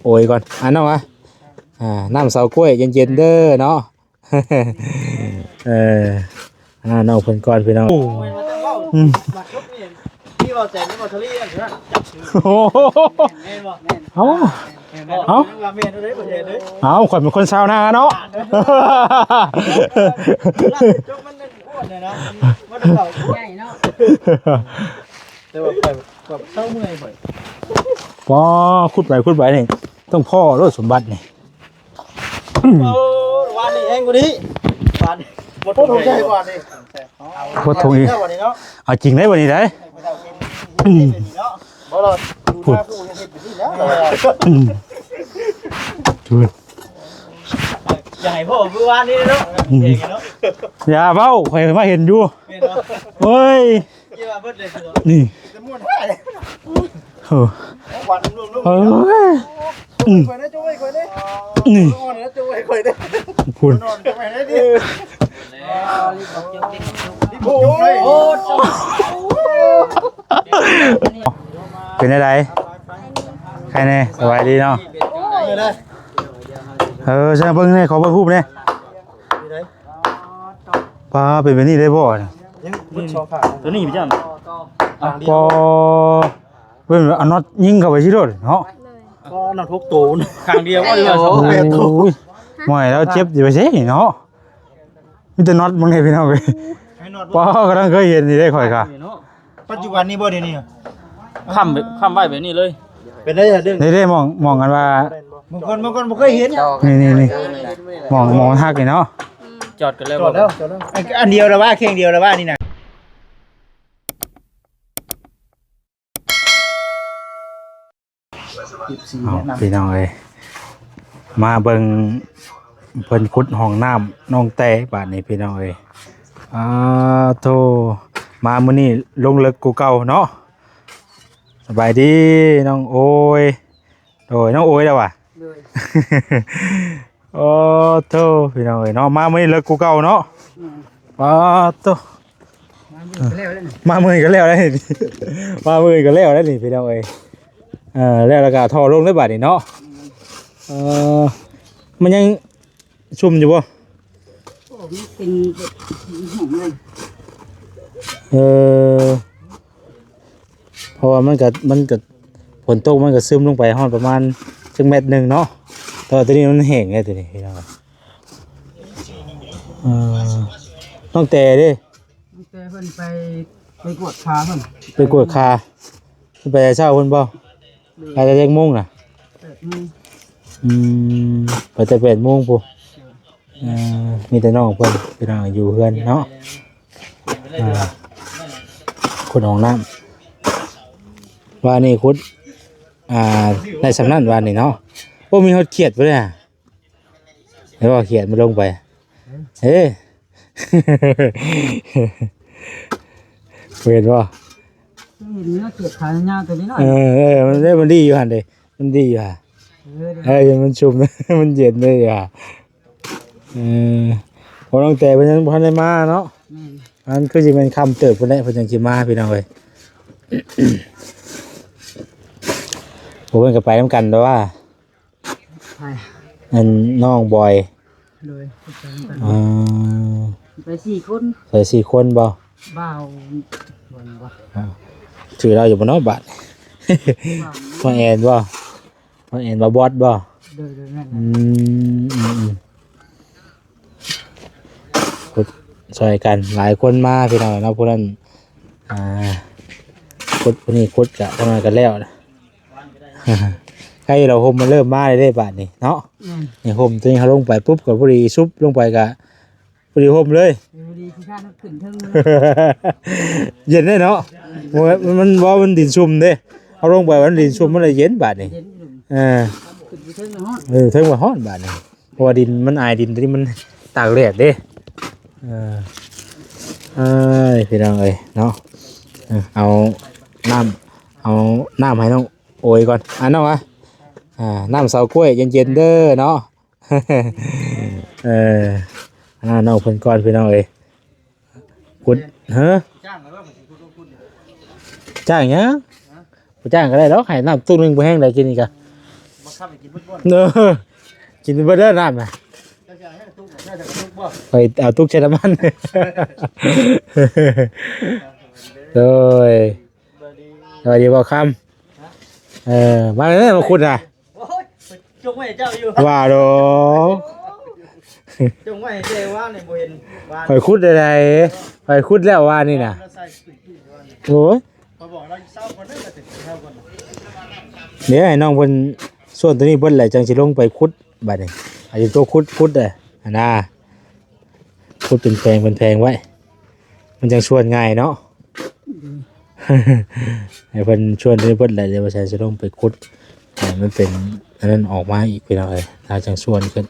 โอยก่อนน้องวะน้ำเสากล้วยเย็นๆเด้อเนาะเออน้องเพิ่นก่อนพี่น้องที่เราแจกนี่มาทะเลอ่ะจับโอ้เอาเอาข่อยเป็นคนชาวนาเนาะจงมันอ้วนเลยนะมันเก่าใหญ่เนาะแต่ว่าแบบเศร้าเมื่อยบ่อยพอขุดไปนี่ต้องพ่อรถสมบัตินี่วันนี้เองกูดิวันหมดทุกใจวันนี้หมดทุกอีกเอาจริงได้วันนี้ได้เพราะเราดูหน้าผู้เห็นอยู่ที่แล้วอย่าให้พ่อผู้ว่านี่เนาะอย่าเบ้าใครมาเห็นอยู่เฮ้ยนี่จะม้วนได้เลยหวานรวมๆคอยได้ช่วยคอยได้นี่นอนนะช่วยคอยได้คุณนอนจะไปได้ดิโอ้เป็นอะไรใครเนี่ยสบายดีเนาะใช่เบิ้งเนี่ยขอเบิ้งรูปเนี่ยป้าเป็นแบบนี้ได้บ่ตัวนี้พี่จันปอเบิ้งเอาน็อตยิงเข้าไปชิโร่เนาะก็นอนทุกตูนข้างเดียวก็เรือสองแปดตูนหม่แล้วเจ็บอยู่ไปสิเนาะมีแต่น็อตมึงเนี่ยพี่น้องเลยป้ากำลังเคยเห็นนี่ได้ข่อยค่ะปัจจุบันนี้บ่เดี๋ยวนี้ค้ำไว้แบบนี้เลยเป็นได้เด้อได้มองกันว่าบางคนบ่เคยเห็นนี่มองทักนี่เนาะจอดกันแล้วอันเดียวแล้วว่าแข่งเดียวแล้วว่านี่นะพี่น้องเลยมาเบิ่งเพิ่นขุดห้องน้ำน้องแต่บาดนี้พี่น้องเลยโธ่มามื้อนี้ลงลึกกูเก่าเนาะสบายดีน้องโอยโดยน้องโอยแล้วว่ะโอ้โธ่พี่น้องเลยเนาะมามื้อนี้ลึกกูเก่าเนาะโธ่มามื้อนี้ก็แล้วได้นี่มามื้อนี้ก็แล้วได้นี่พี่น้องเอ้ยแล้วก็ท่อลงได้บาดนี้เนาะมันยังชุ่มอยู่บ่เป็นหอมเลยเพราะว่ามันก็ฝนตกมันก็ซึมลงไปห้อนประมาณจังเม็ดหนึ่งเนาะแต่ตัวนี้มันแห้งไงตัวนี้พี่น้องต้องแต่ดิแต่เพิ่นไปกวดขาเพิ่นไปกวดขาไปเช้าเพิ่นบ่ไปแต่8 โมงน่ะไปแต่8 โมงปุ๊มีแต่น้องเพิ่นพี่น้องอยู่เฮือนเนาะขุดห้องน้ำว่านี่ขุดในสำนักว่านี่เนาะโอ้มีฮอดเขียดบ่เนี่ยแล้วว่าเขียดมันลงไปเฮ้เห็นบ่เห็นเนื้อเขียดขายาวตัวนี้หน่อยมันดีอยู่หั่นเด้มันดีอยู่ฮะมันชุ่มมันเย็นเลยอ่ะพอน้องแต่เพิ่นยังบ่ทันได้มาเนาะอันคือสิเป็นคำเติบเพิ่นได้เพิ่นจังสิมาพี่น้องเอ้ยผมเพิ่นก็ไปนำกันแต่ว่าอันน้องบอยเลยไป4 คนไป4 คนบ่บ่าวถือเราอยู่บนเนาะบัดพ่อแอนบ่พ่อแอนบ่บอสบ่ช่วยกันหลายคนมาพี่น้องเนาะพวกนั้นคุดพวกนี้คุดกะทำงานกันแล้วนะใครเราห่มมันเริ่มมาได้บาทนี่เนาะนี่ห่มตัวนี้เขาลงไปปุ๊บกับพอดีซุบลงไปกะพอดีห่มเลยเย็นได้เนาะมันว่ามันดินชุ่มเด้เขาลงไปมันดินชุ่มมันเลยเย็นบาทนี่เท่งว่าฮ้อนบาทนี่เพราะว่าดินมันอายดินตัวนี้มันตากแดดเด้พี่น้องเอ้ยเนาะเอาน้ำให้น้องโอยก่อนน้องวะน้ำเสากล้วยเย็นๆเด้อเนาะน้องเพิ่นก่อนพี่น้องเอ้ยขุดจ้างเนี้ยจ้างก็ได้แล้วให้น้ำตู้นึงไปแห้งได้กินอีกอะ ข้าวไปกินพุ่นบ่ เนอะกินเบอร์เดอร์น้ำนะ จะจะให้ตุ๊กน่าจะตุ๊กบ่ ไปเอาตุ๊กเชนมันโดยสวัสดีบ่คำมาเลยมาคุณอ่ะ โอ้ยจงไว้เจ้าอยู่ ว่าดอก จงไว้เจ้าว่าเนี่ยบ่เห็นว่า ไปคุดอะไรไปคุดแล้วว่านี่นะ ใส่ตุ้ยว่าเนี่ย โอ้ย พอบอกเราเศร้าก่อนเด้อก็ถึงเศร้าก่อน เดี๋ยวให้น้องเพิ่นส่วนตัวนี้เพิ่นแหละจังสิลงไปคุดบัดนี้อาจจะตัวคุดอันน่ะคุดเป็นแพงไว้ มันจังชวนง่ายเนาะ ให้เพิ่นชวนตัวนี้เพิ่นแหละเดี๋ยวว่าสิลงไปคุดให้มันเป็นอันนั้นออกมาอีกเป็นอะไรถ้าจังชวนขึ้น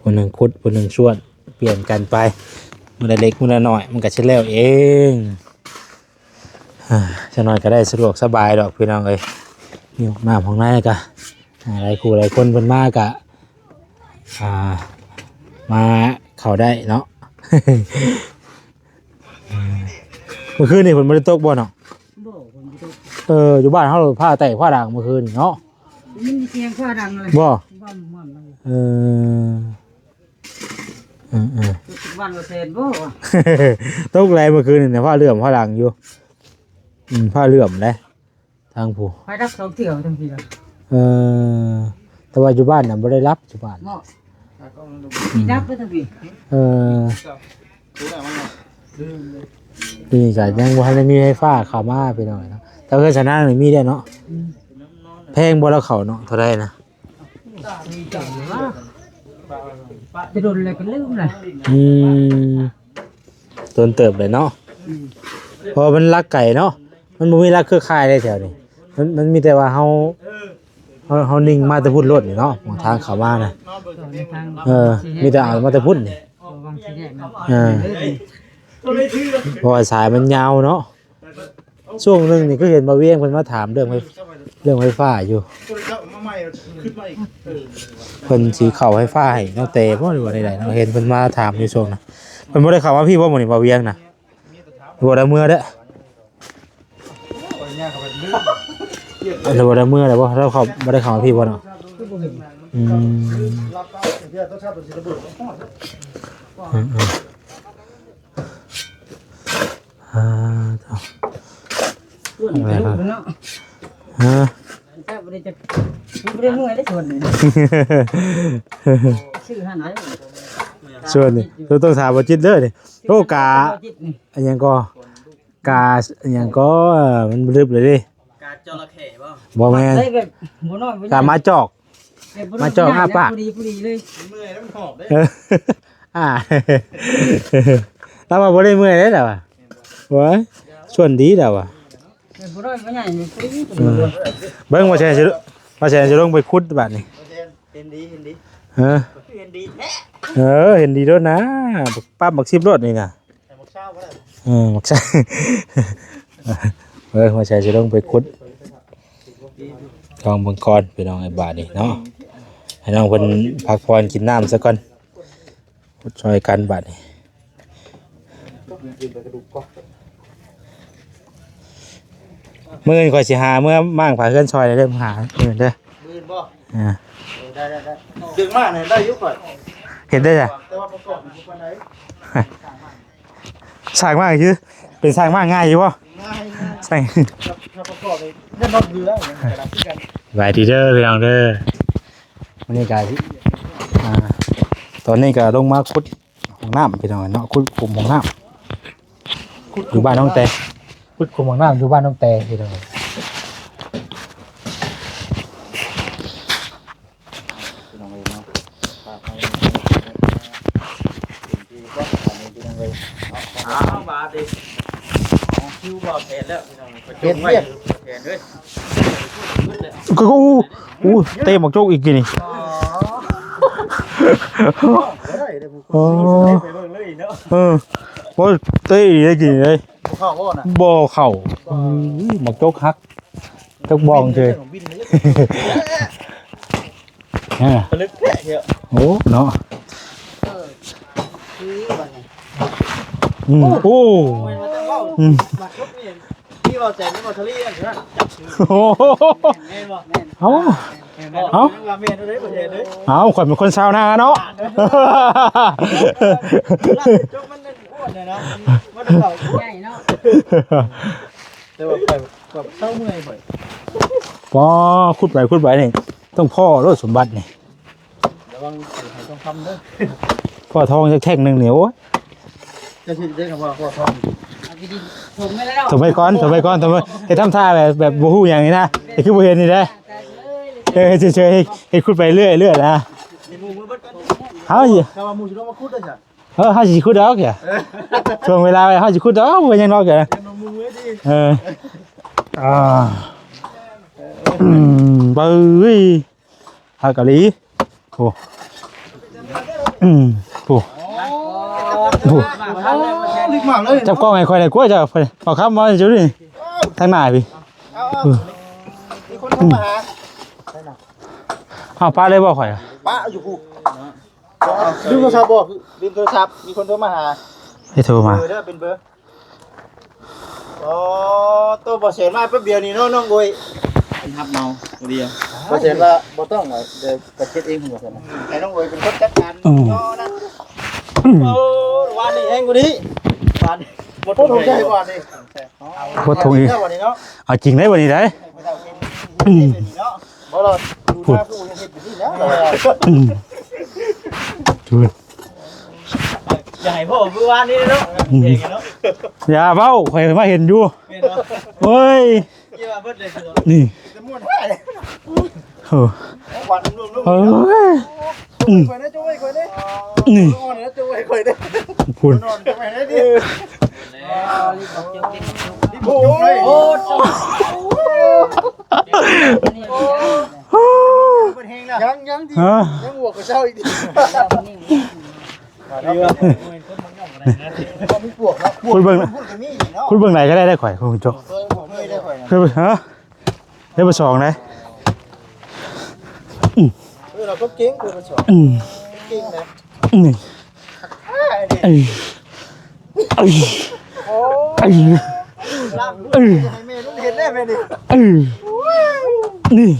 คนหนึงคุดคนหนึงชวนเปลี่ยนกันไปมื้อละเล็กมื้อละน้อยมันก็สิแล้วเองจะน้อยก็ได้สะดวกสบายดอกพี่น้องเอ้ยมีห้องน้ำห้องน้ำก็หลายคู่หลายคนเพิ่นมากะมาเข้าได้เนาะ เมื่อคืนนี่เพิ่นบ่ได้ตกบ่เนาะ บ่ผมบ่ตก อยู่บ้านเฮาผ้าแตกผ้าด่างเมื่อคืนนี่เนาะ มันมีเสียงฟ้าดังเลย บ่ ว่ำเลย เออ ทุกวันว่าเซนบ่วะ ตกแรงเมื่อคืนนี่ผ้าเหลื่อมผ้าด่างอยู่ผ้าเหลื่อมเลยทางผู้ ไปรับ2เที่ยวทั้งทีละ แต่ว่าอยู่บ้านน่ะบ่ได้รับอยู่บ้าน เนาะมีรับไปทั้งที ตุ๊กมันลืมเลย นี่ก็ยังบ่ทันได้มีไฟฟ้าเข้ามาไปหน่อยเนาะแต่คือชนะนี่มีได้เนาะแพงบ่แล้วเข้าเนาะเท่าใดนะ จะโดนอะไรก็ลืมเลย ต้นเติบเลยเนาะเพอมันรักไก่เนาะมันบ่มีรักเครือข่ายได้แถวนี้มันมีแต่ว่าเฮานิ่งมาแต่พุ่นรถนี่เนาะมองทางเข้ามานะมีแต่เอามาแต่พุ่นนี่ วางสีแดง เพราะว่าสายมันยาวเนาะช่วงหนึงนี่ก็เห็นบ่าเวียงเพิ่นมาถามเรื่องไฟฟ้าอยู่ ตัวเจ้ามาใหม่ขึ้นมาอีก เพิ่นสิเข้าไฟฟ้าให้เนาะแต่บ่หรือว่าใดๆเนาะเห็นเพิ่นมาถามอยู่ช่วงน่ะเพิ่นบ่ได้เข้ามาพี่บ่หมื้อนี้บ่าเวียงน่ะบ่ได้เมื่อเด้อ คนยากกับลืม เราบ่ได้เมื่อแล้วบ่เราเขาบ่ได้เข้ามาพี่บ่เนาะอืม รับเต้าเดี๋ยวต้องชาตัวสิระเบิด ต่อ ส่วนไปลูกเนาะ ฮะ ถ้าบ่ได้จะบ่ได้เมื่อยได้ส่วนนี่ชื่อหาไหน ส่วนนี่เราต้องถามว่าจิตเด้อนี่โลกาอันหยังก็กาอันหยังก็มันรึบเลยดิ กาจระเข้บ่ บ่แม่น ได้แบบบ่น้อยบ่ กามาจอก มาเจาะอ้าปาก พอดีเลย เมื่อยแล้วมันหอบได้ เออเราว่าบ่ได้เมื่อยเด้อล่ะว่ะโอ้ยส่วนดีแล้วว่ะ บ่น้อยบ่ใหญ่นี่พอดี เบิ่งว่าแซ่จะลงไปขุดบัดนี้ เห็นดีเห็นดี เออ เห็นดีแท้ เห็นดีด้วยนะป้าบักซิบรถนี่น่ะ แต่หมกเช้าก็ได้ มักใช่ มาใช้จะต้องไปคุดทองบังกรไปน้องไอ้บาทนี่เนาะให้น้องเพิ่นพักผ่อนกินน้ำซะก่อนพุดช่วยกันบาทนี่เมื่อก่อนสิหาเมื่อมั่งผ่าเคลื่อนซอยเริ่มหาเงินเด้อ มืนบ่ อ่า ได้ดึงมากเนี่ยได้ยุก่อน เห็นได้จ้ะ แต่ว่าประกอบอยู่คนไหน สร้างมากคือเป็นสร้างมากง่ายอยู่ป่ะ ง่ายง่าย สร้าง ถ้าประกอบเลยได้รถเรือเนี่ยกระดับที่กัน บายดีเด้อพี่น้องเด้อวันนี้กายตอนนี้ก็ลงมาขุดห้องน้ำพี่น้องเนาะขุดคุมห้องน้ำอยู่บ้านน้องแต่ขุดคุมห้องน้ำอยู่บ้านน้องแต่พี่น้อง บาทดิคิวบ่แทนแล้วพี่น้อง เห็นเรียบ แทนเด้ย ก็เตะหมอกโจกอีกทีนี่ ได้เลยผม โอ้ ไปเบิ่งเลยเนาะ ว่าเตะอีกได้กี่เลย ผมเข้าบ่น่ะ บ่เข่าหมอกโจกฮักจกบองเลย บินเลย ลึกแค่เยอะ โอ้เนาะ คือว่าไง โอ้ มันจะเว้าบักรถนี่ที่ บ่แจกนี่บ่ทะเลอันนั้นจับ โอ้โห แม่นบ่ เอา เอ้าว่าแม่นเด้บ่เห็นเด้ เอาข่อยเป็นคนชาวนาเนาะ จกมันนั่นอ้วนเนี่ยนะมันเก่า ใหญ่เนาะ แต่ว่าไปแบบเศร้าเมื่อยบ่อย พอขุดไปนี่ต้องพ่อรถสมบัตินี่ ระวังต้องทำเด้อ พ่อทองจะแท่งหนึ่งเหนียว จะสิได้คำว่าพ่อทอง เอาดีๆผมไม่ได้แล้ว ถมไปก่อนให้ทำท่าแบบบูฮู้อย่างนี้นะไอ้คือบูเห็นนี่นะเฉยให้ขุดไปเรื่อยนะ มีหมู่มือเบิดกัน เขาสิ ถ้าว่าหมู่สิลงมาคุดได้จ้ะ เขาสิขุดดอกแกช่วงเวลาเขาสิขุดดอกมันยังนอกแก เป็นหมู่มือดี เบ้ยฮากะลีโอ้โอ้รีบมากเลย จับกล้องไอ้คอยได้กลัวจะเอาคำมาจุดนี่ทางหน้าพี่ มีคนเข้ามาหา อ้าวป้าเลยบ่ข่อย ป้าอยู่ผู้ลืมโทรศัพท์บ่ลืมโทรศัพท์มีคนโทรมาหา ให้โทรมา เบอร์เด้อเป็นเบอร์อ๋อตัวบ่เสียมาแป๊บเดียวนี่น้องโอยทับเมาตัวเดียวบ่เสียว่าบ่ต้องเดี๋ยวกระเช็ดเองผมบ่เสียนะให้น้องโอยเป็นคนจัดการย่อนะโอ้วันนี้เองกูนี้วันบ่ต้องใช้วันนี้ โคตรทงอีก วันนี้เนาะ เอาจริงได้วันนี้ได้ บ่รอดูมาผู้ยังเฮ็ดอยู่นี่แล้ว จุด อย่าให้พ่อเมื่อวานนี้เนาะเองเนาะ อย่าเบ้าข่อยมาเห็นอยู่ เป็นเนาะ เฮ้ย กี่ว่าเบิดเลยคือ นี่ จะม่วนให้เลย ควัน ลุ่ม เฮ้ย ๆข่อยนะจ้อยข่อยนะ นี่ นอนนะจ้อยข่อยนะ พูน นอนจ้อยนะดิ รีบบอกเจ้าเก่ง ดิโอ้ยโอ้เป็นเฮงนะยังดิ ฮะ ยังหัวก็เช้าอีกดิ นี่ เรือก็มีปวกเนาะ คุณเบิ่ง พูดกันนี่เนาะ คุณเบิ่งไหนก็ได้ข่อยคุณโจ เคยบอกไม่ได้ข่อยนะ คือฮะได้มาสองได้ เราก็เก่งคือมันสอนเก่งนะ นี่ ไอ้ดิ ไอ้ไอ้ โอ้ ไอ้ ล่างให้แม่ต้องเห็นได้แม่ดิ นี่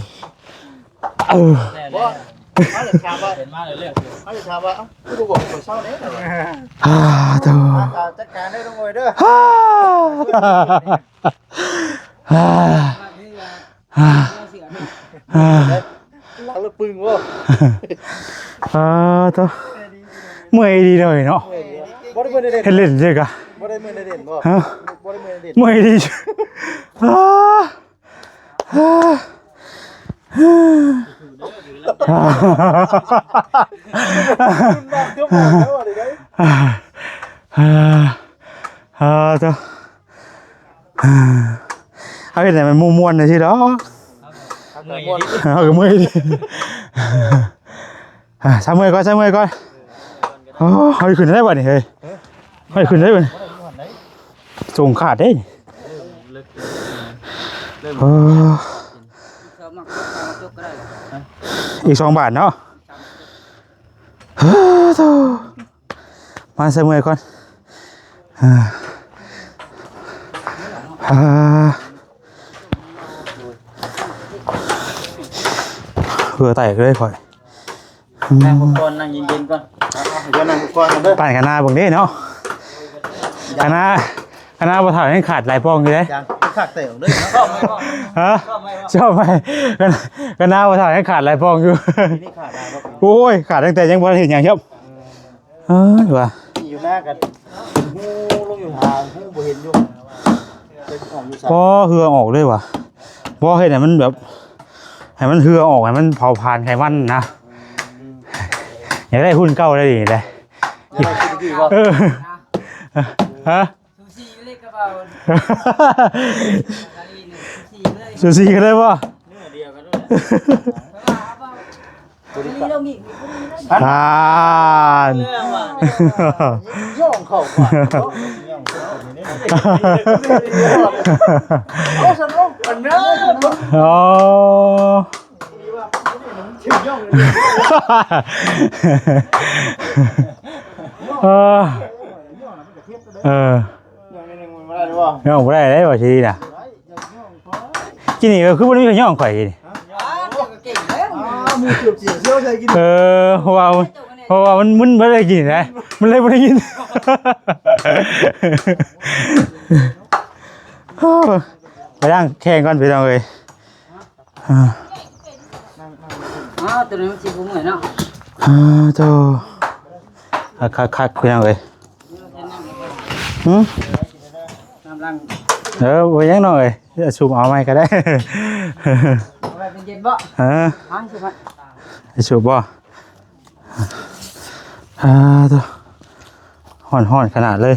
ว่าเขาจะถามว่า เห็นมากเลยเรื่อง เขาจะถามว่ากูบอกข่อยเช้าเนี่ย ตัว จัดการได้ต้องงอยเด้อ หลังรถปึงวะ ตัวเมื่อยดีเลยเนาะ บ่ได้เมื่อเด่น เห็นเล่นใช่กะ บ่ได้เมื่อเด่นบ่ ฮะ บ่ได้เมื่อเด่น เมื่อยดีตัวเอาเห็นไหนมันม้วนๆเลยทีเนาะเอาเมื่อยดิใช้เมื่อยก่อนเอาขึ้นได้ป่ะนี่เฮ้ยเอาขึ้นได้ป่ะส่งขาดได้อีก2 บาทเนาะมาใช้เมื่อยก่อนเพื่อไต่เลยค่อย นั่งก่อนนั่งเย็นๆก่อน เดี๋ยวนั่งก่อนเด้อ ปั่นกันหน้าบางนี้เนาะกันหน้าบ่ถ่ายให้ขาดหลายปองอยู่เลย จางคักเตะออกเลยเนาะ ชอบไหมพ่อ ฮะชอบไหมกันหน้าบ่ถ่ายให้ขาดหลายปองอยู่ นี่ขาดได้บ่ โอ้ยขาดตั้งแต่ยังบ่ได้เห็นหยังครับว่ะ อยู่หน้ากันฮู้ลงอยู่หาฮู้บ่เห็นอยู่เป็นของอยู่ พอเหือออกเลยว่ะบ่เฮ็ดให้มันแบบให้มันเหือออกให้มันเผาผลาญไขมันนะอยากได้หุ้นเก่าได้ดีเลย ฮะ ซูซี่เล็กกระเป๋าซูซี่เลย ซูซี่กันเลยป่ะ เดียวกันด้วย นี่ลงอีก ทาน เรื่องว่า ย่องเข้าก่อนย่องเข้านี่โอ้สนุกอันนั้น อ๋อ ชื่อย่องเลย เออ ย่องนึงมันมาได้บ่ ยังไม่ได้เลยว่ะชีน่ะ กินนี่ก็คือบ่มีขย่องข่อยนี่ เก่งแล้ว หมูเกือบเสียเชี่ยวใช่กิน เพราะว่ามันมึนบ่ได้กินนะมันเลยบ่ได้ยินไปล้างแข้งก่อนพี่น้องเอ้ย ตัวนี้มันสิบ่เหมือนเนาะ โตคักพี่น้องเอ้ยน้ำลัง บ่ยังน้องเอ้ยสูบเอาใหม่ก็ได้ เอาไว้เป็นเย็นบ่หาสิบ่ สูบบ่โตฮ้อนขนาดเลย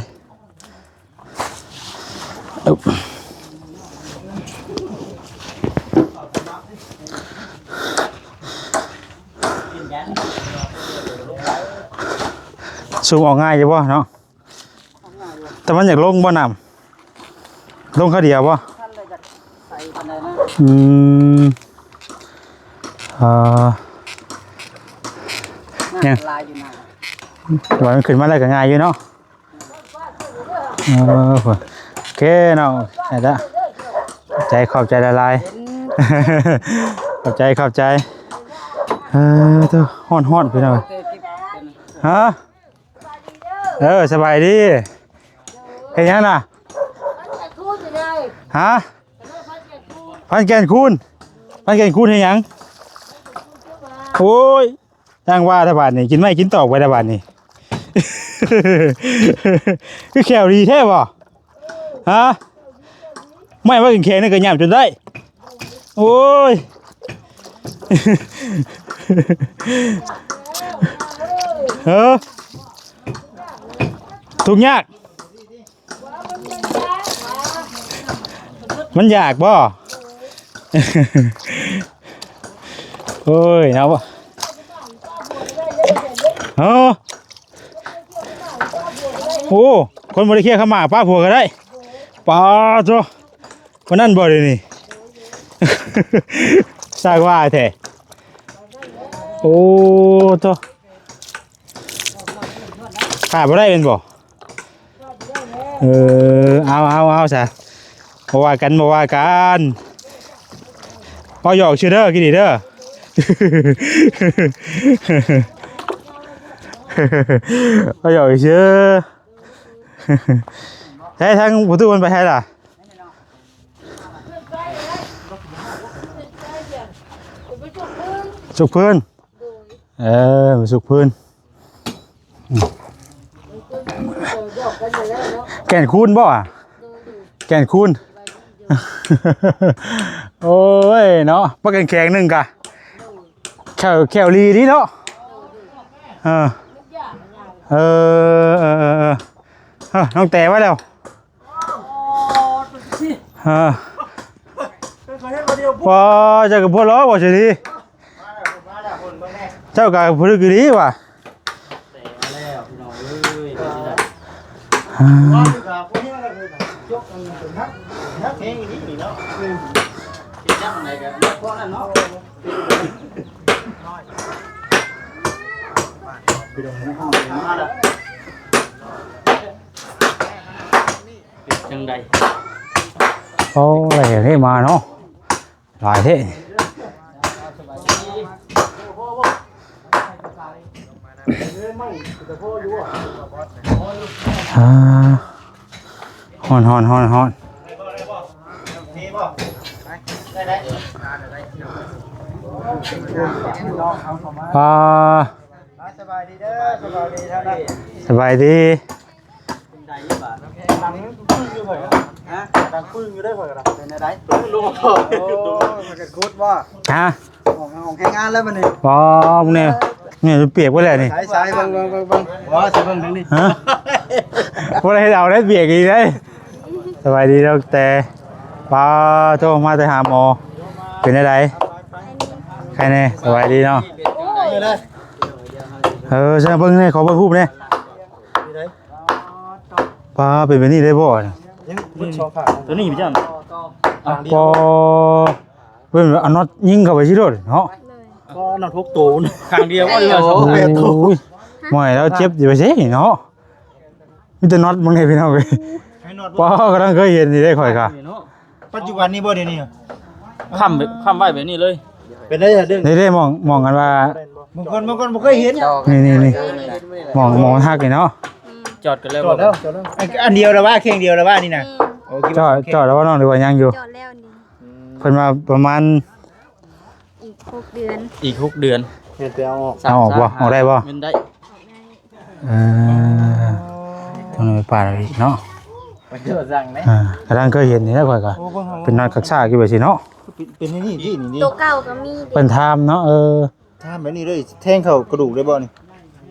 สูบออกง่ายอยู่บ่เนาะแต่มันอยากลงบ่น้ำลงข้าวเดียวบ่ ท่านเลยจะใส่ปานใดนะ เนี่ย ลายอยู่น่ะ ว่ามันขึ้นมาแล้วก็ง่ายอยู่เนาะโอเคเนาะได้ละใจขอบใจละลายขอบใจตัวฮ้อนพี่น้องฮะสบายดีเฮ็ดหยังน่ะฮะพันแกนคูณเฮ็ดหยังโอ้ยย่างว่าถ้าบาดนี่กินไม่กินตอกไว้ถ้าบาดนี่ คือแขวดีแท้บ่ฮะไม่ว่ากินแขงนี่ก็ย่ำจนได้โอ้ย ทุกยากมันยากบ่ โอ้ยเอาบ่โอ้คนบริเคียเข้ามาป้าผัวก็ได้ป้าโจ้คนนั้นบ่เลยนี่ สร้างว่าแท้โอ้โจ้ขาดบ่ได้เป็นบ่เอาซะบ่ว่ากันพอหยอกชื่อเด้อกินดีเด้อ พอหยอกชื่อใช้ทั้งประตูมันไปใช่ล่ะสุกพื้นมาสุกพื้นแก่นคูนบ่อ่ะแก่นคูนโอ้ยเนาะปลาแข็งหนึ่งกะแขวลีนี่เนาะน้องแต่ไว้แล้วว้าเจ้ากับพวกล้อบ่ใช่ดิเจ้ากับพวกกี่ดีวะจังใด โอ้ยเท่มาเนาะหลายเท่ฮ้อนสบายดีเด้อสบายดีเท่านั้น สบายดี ดังปึ้งอยู่เผยฮะดังปึ้งอยู่ได้เผยเป็นอะไรลูกมันจะคุดว่า ฮะ ของแข่งงานแล้วมันนี่ ปอมเนี่ยเปียกไว้เลยนี่ สายบังว่าสายบังทั้งนี้ ฮะว่าอะไรเอาได้เปียกอีกได้สบายดีแล้วแต่ปลาโทรมาแต่หาหมอเป็นอะไรใครเนี่ยสบายดีเนาะใช่เบิ้งเนี่ยขอเบิ้งรูปเนี่ยปลาเป็นแบบนี้ได้บ่เนี่ย ยังมันชอขา ตัวนี้พี่จัน ปอเพิ่นเอาน็อตยิงเข้าไปสิโดดเนาะ ก็นอนทุกตูน ข้างเดียวก็ดีกว่าสอง โอ้ยม่อยแล้วเจ็บอยู่ไปสิเนาะมีแต่น็อตมึงเนี่ยพี่น้องเว้ย ให้นอน ปอกำลังเคยเห็นนี่ได้ข่อยค่ะ ปัจจุบันนี้บ่เดี๋ยวนี้ ค้ำไว้แบบนี้เลย เป็นได้เรื่อง ได้มองกันว่า บางคนบ่เคยเห็น นี่มองฮักนี่เนาะ จอดกันแล้ว จอดแล้วอันเดียวแล้วว่าแข่งเดียวแล้วว่านี่น่ะโอเค จอดแล้วว่าน้องหรือว่ายังอยู่ จอดแล้วนี่ เพิ่นมาประมาณ อีก6 เดือน อีก6 เดือน เห็นไปเอาออก เอาออกบ่ออกได้บ่ มันได้ เออต้องไปป่าเราอีกเนาะ ไปเจอสั่งไหม กระด้างเคยเห็นนี่แล้วข่อยก็เป็นนอนกักษาอยู่แบบสิเนาะ เป็นนี่นี่ ตัวเก่าก็มี เป็นทามเนาะถ้าแบบนี้เลยแทงเข้ากระดูกได้บ่นี่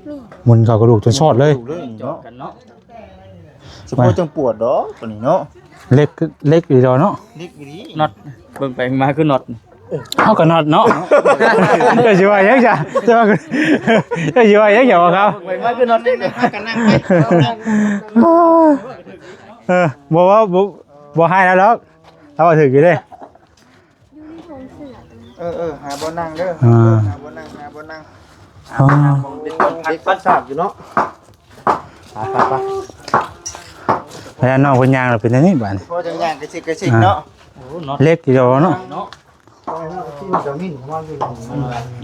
มี หมุนเข้ากระดูกจนชอดเลย กระดูกเลย จอ เนาะ ดกันเนาะ สมมุติจังปวดดอกตัวนี้เนาะ เล็กอีดอเนาะ เล็กดี น็อตเบิ่งไปมาคือน็อต เฮาก็นอดเนาะก็สิว่ายังจ้ะก็สิว่ายังจ้ะว่าครับ ไปมาคือน็อตนี่พากันนั่งไปนั่ง บ่ว่าบ่ให้แล้วหรอกเราว่าถึกอยู่เด้ อยู่ในถุงเสื้อตัวนี้ หาบ่นั่งเด้อหาบ่นั่ง อ๋อ เด็กพัดสาบอยู่เนาะไป แล้วน้องเพิ่นย่างแล้วเป็นอันนี้บัดนี้ พอจังย่างกระชิกเนาะ โอ้น็อต เล็กอีดอเนาะ เนาะ ที่จะมิ่นของมันอยู่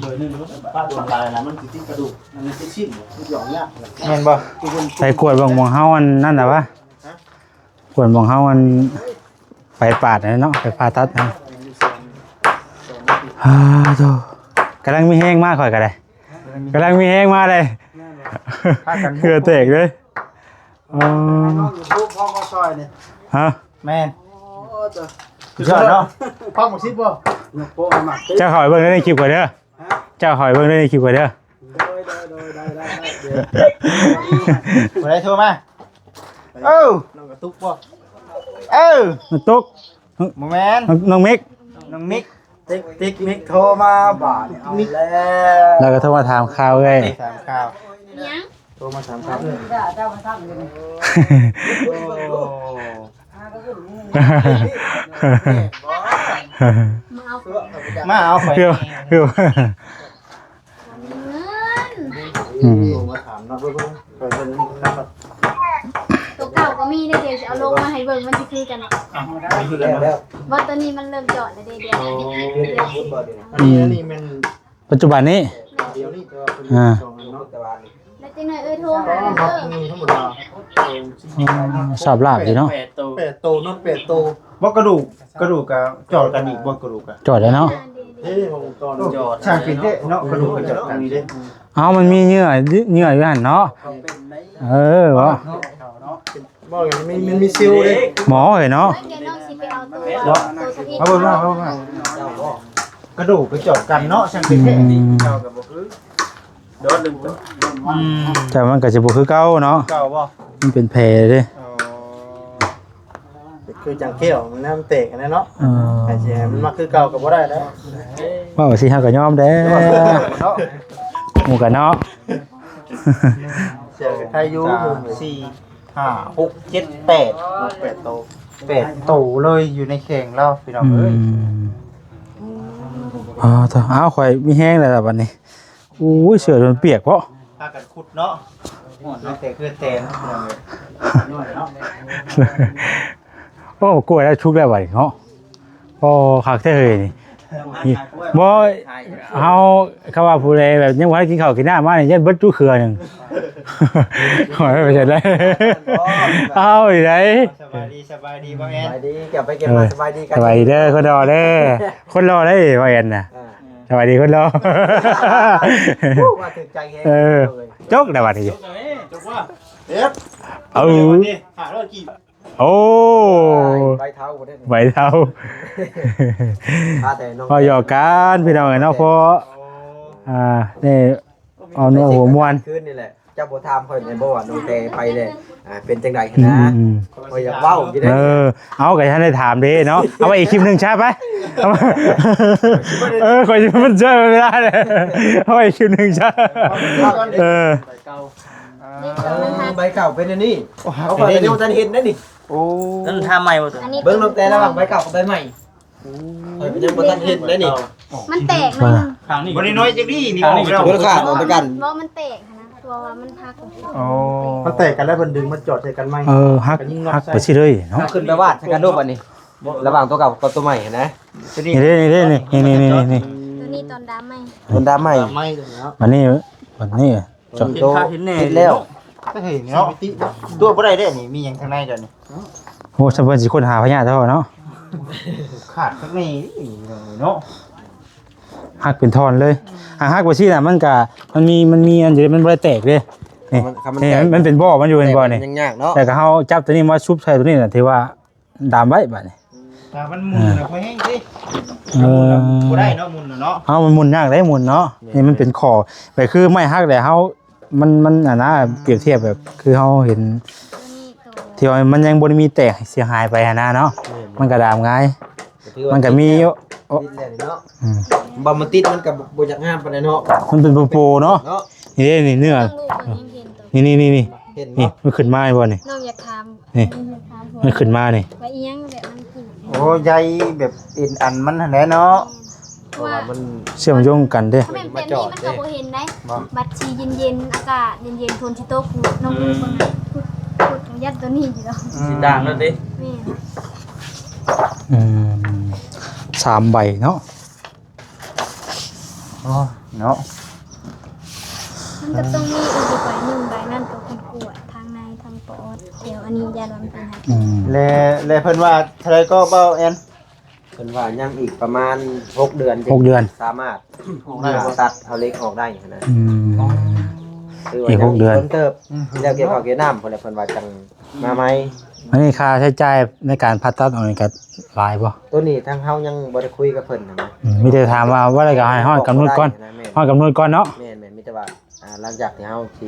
เบอร์นึงป้าตัวตายนะมันสิติดกระดูกมันสิชิ้นทุกอย่างเนี่ยแม่นบ่ ไปกวดมองเฮาอันนั่นน่ะวะกวดมองเฮาอันไปปาดนั่นเนาะไปผ่าตัดนะโธ่กำลังมีแห้งมากข่อยก็ได้กำลังมีแห้งมาเลยเหือแตกเลยอ๋อ ลูกพ่อก็ซอยนี่ ฮะ แม่นยอดเนาะพ่อหมดชิดบ่ยกโป๊ะมา เจ้าหอยเบิ่งได้ในคลิปก่อนเด้อเจ้าหอยเบิ่งได้ในคลิปก่อนเด้อ บ่ได้โทรมาน้องกระตุกบ่น้องตุ๊ก บ่แม่น น้องมิก น้องมิกติ๊กมิกโทรมาบาดเอาแล้ว แล้วก็โทรมาถามข่าวเลย ถามข่าว ยัง โทรมาถามข่าวมาเอาไป เพื่อ เงิน โทรมาถามเนาะเพิ่นไปเพิ่นนี่ครับ ตัวเก่าก็มีได้เดี๋ยวจะเอาลงมาให้เบิ่งมันสิคือกัน คือแล้ว ว่าตัวนี้มันเริ่มจอดแล้วเดี๋ยว อันนี้มัน ปัจจุบันนี้ เดี๋ยวนี้ตัวเป็นสองเนาะแต่ว่า แล้วจังหน่อยโทรหาเด้อ ทั้งหมดเรา ชอบลาบดีเนาะ 8 ตัว เป็ดโตเนาะเป็ดโตบ่กระดูกกับจอดกันอีกบ่กระดูกอ่ะ จอดแล้วเนาะ เฮ้ยผมตอนจอดช่างปิดเด้เนาะกระดูกกับจอดกันนี่เด้ เอามันมีเหงื่ออยู่หั่นเนาะวะ บ่อย่างนี้มันมีซิลเด้ หมอเห็นเนาะ เดี๋ยวน้องสิไปเอาตัวสวิตช์ เอาเบิ่งมากระดูกกับจอดกันเนาะช่างปิดเด้เจ้ากับบ่คือโดนดึง แต่มันก็จะบ่คือเก่าเนาะ เก่าบ่ มันเป็นแผลเด้ คือจังเกี้ยวมันน้ำเตะกันเนาะ เออ ไอ้เจ้มันมาคือเก่าก็บ่ได้แล้ว ว่าสิเฮาก็ยอมเด้หมู่กันเนาะ เสียไทยอยู่4 5 6 7 8โต8โตเลยอยู่ในแข่งเราพี่น้องเอ้ย เอาข่อยมีแห้งแล้วล่ะบัดนี้อู้ยเสื้อจนเปียกเพราะ พากันขุดเนาะแต่คือแต่เนาะพี่น้องเอ้ยเนาะ โอ้กล้วยแล้วชุกได้บัดนี้เนาะพอคักแท้เฮ้ยนี่บ่เฮาเขาว่าผู้ใดแบบยังบ่ได้กินข้าวกินน้ำมานี่ยันเบิดทุกเครือหนึงขอให้ไปเสร็จเลยเอาอีได สบายดีบ่แอน สบายดีเก็บไปเก็บมาสบายดีกัน สบายดีเด้อคนรอเด้อคนรอได้บ่แอนน่ะสบายดีคนรอ ว่าถึงใจเฮง จกได้บัดนี้ จบว่าเด็ด เอา หาร้อยกี่ โอ้ ใบเท้าบ่ได้ ใบเท้า แต่น้อง พอหยอกกันพี่น้องเนาะพอนี่เอาเนาะหัวมวน คืนนี่แหละเจ้าบ่ถามค่อยในบ่ว่าน้องแต่ไปเลยเป็นจังได๋นะค่อยอยากเว้าอยู่ได้ เอาก็ท่านได้ถามดิเนาะเอาไปอีกคลิปนึงใช่ปะคอยมันเจอไม่ได้เลยเอาไปอีกคลิปนึงใช่ใบเก่าเป็นอันนี้เอาไปเดี๋ยวท่านเห็นนั่นนี่ โอ้ นั่นทำใหม่บ่ตัว อันนี้ เบิ่งน้องแต่ระหว่างใบเก่ากับใบใหม่ค่อยเป็นยังบ่ทันเห็นได้นี่ มันแตกหน่อยนึง ข้างนี้ บริน้อยจังนี่นี่ออกแล้ว เบิ่งขาดออกไปกัน บ่มันแตกนะตัวว่ามันพัก โอ้มันแตกกันแล้วมันดึงมันจอดใส่กันไหม ฮักไปสิเลยเนาะ ขึ้นไปวาดกันรูปอันนี้ ระหว่างตัวเก่ากับตัวใหม่นะ ตัวนี้ นี่เด้นี่ ตัวนี้ตอนดำไหม มันดำใหม่ ไม่ตัวนี้เนาะ วันนี้จบ โตคิดแล้ว ก็เห็นเนาะตัวบ่ได้เด้นี่มีหยังข้างในจ้ะนี่ โอ้สมบูรณ์สิคนหาพญาเท่าเนาะ ขาดข้างในเนาะ หักเป็นท่อนเลยหักบ่ซี่น่ะมันก็มันมีอันอยู่มันบ่ได้แตกเด้นี่มันเป็นบ่อมันอยู่เป็นบ่อนี่ ยังยากเนาะ แต่ก็เฮาจับตัวนี้มาชุบใส่ตัวนี้น่ะถือว่าดามไว้บัดนี้ ถ้ามันหมุนน่ะค่อยแห้งสิ บ่ได้เนาะหมุนเนาะ เฮามันหมุนยากได้หมุนเนาะนี่มันเป็นคอไปคือไม่หักแต่เฮามันอ่ะนะเปรียบเทียบแบบคือเฮาเห็น ตัวนี้ตัว ที่ว่ามันยังบ่ได้มีแตกเสียหายไปหั่นนะเนาะมันก็ดามง่ายมันก็มีอยู่ ติดแล้วเนาะบ่มันติดมันก็บ่อยากงามปานใดเนาะ มันเป็นโปรๆเนาะ เนาะ นี่เด้นี่เนื้อ ต้องลูกมันยังเห็นตัว นี่ เห็น นี่ เนาะ มันขึ้นมาบ่นี่ น้องอยากถาม นี่ อยากถามหัว มันขึ้นมานี่ ว่าอีหยังแบบมันขึ้น โอ้ใหญ่แบบอินอันมันหั่นแหละเนาะ ว่า มัน เชื่อมโยงกันเด้ ถ้าเป็นแบบนี้มันก็บ่เห็นได้บัดชีเย็นๆอากาศเย็นๆทนสิโตกูน้องลูกคนนั้นพูดของยัดตัวนี้อยู่แล้ว สิด่างแล้วดิ แม่ 3 ใบเนาะ อ๋อเนาะ มันก็ต้องมีอีกใบหนึ่งใบนั่นตัวคนกวดทางในทางปอดเดี๋ยวอันนี้ยาดมเป็นไง แลเพิ่นว่าเท่าไรก็เบาแอน เพิ่นว่ายังอีกประมาณ6 เดือน 6 เดือน สามารถตัดเอาเล็กออกได้นะ อีก6 เดือน เติบแล้วเกี่ยวกับเกี่ยวน้ำเพิ่นว่าจังมาไหม อันนี้ค่าใช้จ่ายในการผ่าตัดอันนี้ก็หลายบ่ ตัวนี้ทางเฮายังบ่ได้คุยกับเพิ่นนะ มีแต่ถามว่าอะไรก็ให้ฮอดกำหนดก่อนฮอดกำหนดก่อนเนาะ แม่นมีแต่ว่าหลังจากที่เฮาสิ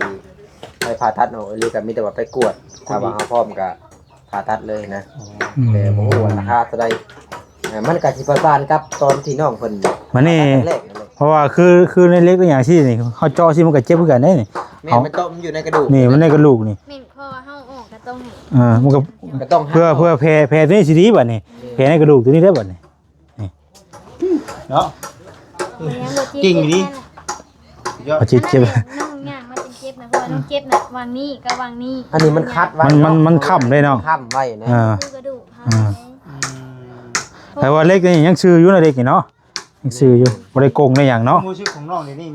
ไปผ่าตัดเนาะหรือก็มีแต่ว่าไปกวดถ้าว่าเฮาพร้อมก็ผ่าตัดเลยนะแต่บ่ฮู้ว่าราคาเท่าใดมันก็สิประมาณกับตอนที่น้องเพิ่น มันนี่ แรกนั่นแหละ เพราะว่าคือในเล็กตัวอย่างที่นี่เขาเจาะสิมันก็เจ็บเหมือนกันได้นี่ แม่นมันต้องอยู่ในกระดูก นี่มันในกระดูกนี่ เม่นคอเฮาออกก็ต้องให้ มันก็ ก็ต้อง เพื่อแผลตัวนี้สิดีบัดนี้แผลในกระดูกตัวนี้ได้บัดนี้ เนาะ จริงดิ ยอด พอจิตเจ็บ น้องย่างมาเป็นเจ็บนะเพราะว่าน้องเจ็บน่ะวางนี้ก็วางนี้ อันนี้มันคัดไว้ มันค้ำได้เนาะ ค้ำไว้นะ คือกระดูกเฮา แต่ว่าเล็กนี่ยังซื้ออยู่นะเด็กนี่เนาะยังซื้ออยู่บ่ได้โกงได้หยังเนาะ ผู้ชื่อของน้องนี่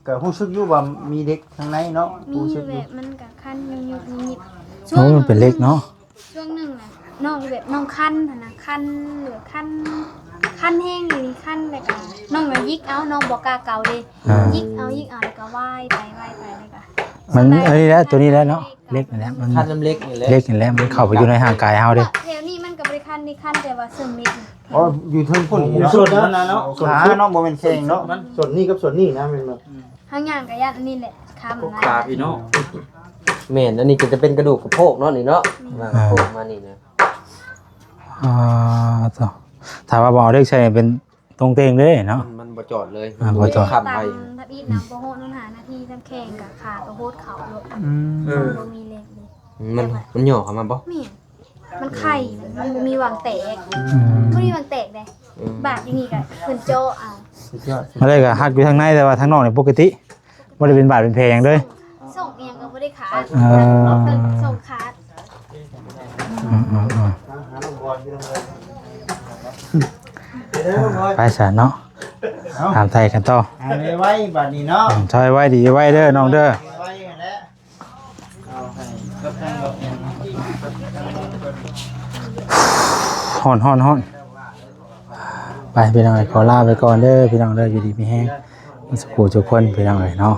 ก็ผู้ชื่ออยู่ว่ามีเด็กข้างในเนาะ มี ผู้ชื่อ แบบมันก็คันยุบๆนิด โอ้มันเป็นเล็กเนาะ ช่วงหนึงน่ะน้องแบบน้องคันน่ะนะคันเหลือคันแห้งอยู่นี่คันแบบน้องมายิกเอาน้องบ่กล้าเกาเด้ยิกเอาแล้วก็ว่ายไปเลยก็ มันอันนี้แหละตัวนี้แหละเนาะเล็กนี่แหละมัน คัดน้ำเล็กนี่แหละ เล็กนี่แหละมันเข้าไปอยู่ในร่างกายเฮาเด้ แถวนี้มันก็บ่ได้คันนี่คันแต่ว่าซึ่งนิด อ๋ออยู่ทึงพุ่นเนาะ ส่วนนั้นนะเนาะ ขาเนาะบ่แม่นแข้งเนาะ ส่วนนี้กับส่วนนี้นะแม่นบ่ เฮาย่างก็ยัดอันนี้แหละคำ พวก นะ ขาพี่น้อง แม่นอันนี้ก็จะเป็นกระดูกกระโพกเนาะนี่เนาะมากระโพกมานี่นะ ต่อถ้าว่าบ่เอาเล็กใช้เป็นตรงเตงเลยเนาะ มันบ่จอดเลย บ่จอด ค้ำไว้ ถ้าอีกน้ำบ่โหดนั่นหาหน้าที่ทั้งแข่งกับขาก็โหดเขาโลดบ่มีเล็กเลย มันหย่อเข้ามาบ่ แม่มันไข่มันบ่มีวางแตกบ่มีวางแตกเด้บาดอยู่นี่ก็เพิ่นโจเอา มาเลยก็หักอยู่ทางในแต่ว่าทางนอกนี่ปกติบ่ได้เป็นบาดเป็นแผลหยังเลย ส่งเอียงก็บ่ได้ขาดส่งขาด ไปซะเนาะถามไทยกันต่อ หายไว้บัดนี้เนาะ ชอยไว้ดีไว้เด้อน้องเด้อ ไว้นั่นแหละเอาให้กับทางดอกแอน ฮ้อนไปพี่น้องขอลาไปก่อนเด้อพี่น้องเด้ออยู่ดีมีแฮงมีสุขทุกคนพี่น้องเนาะ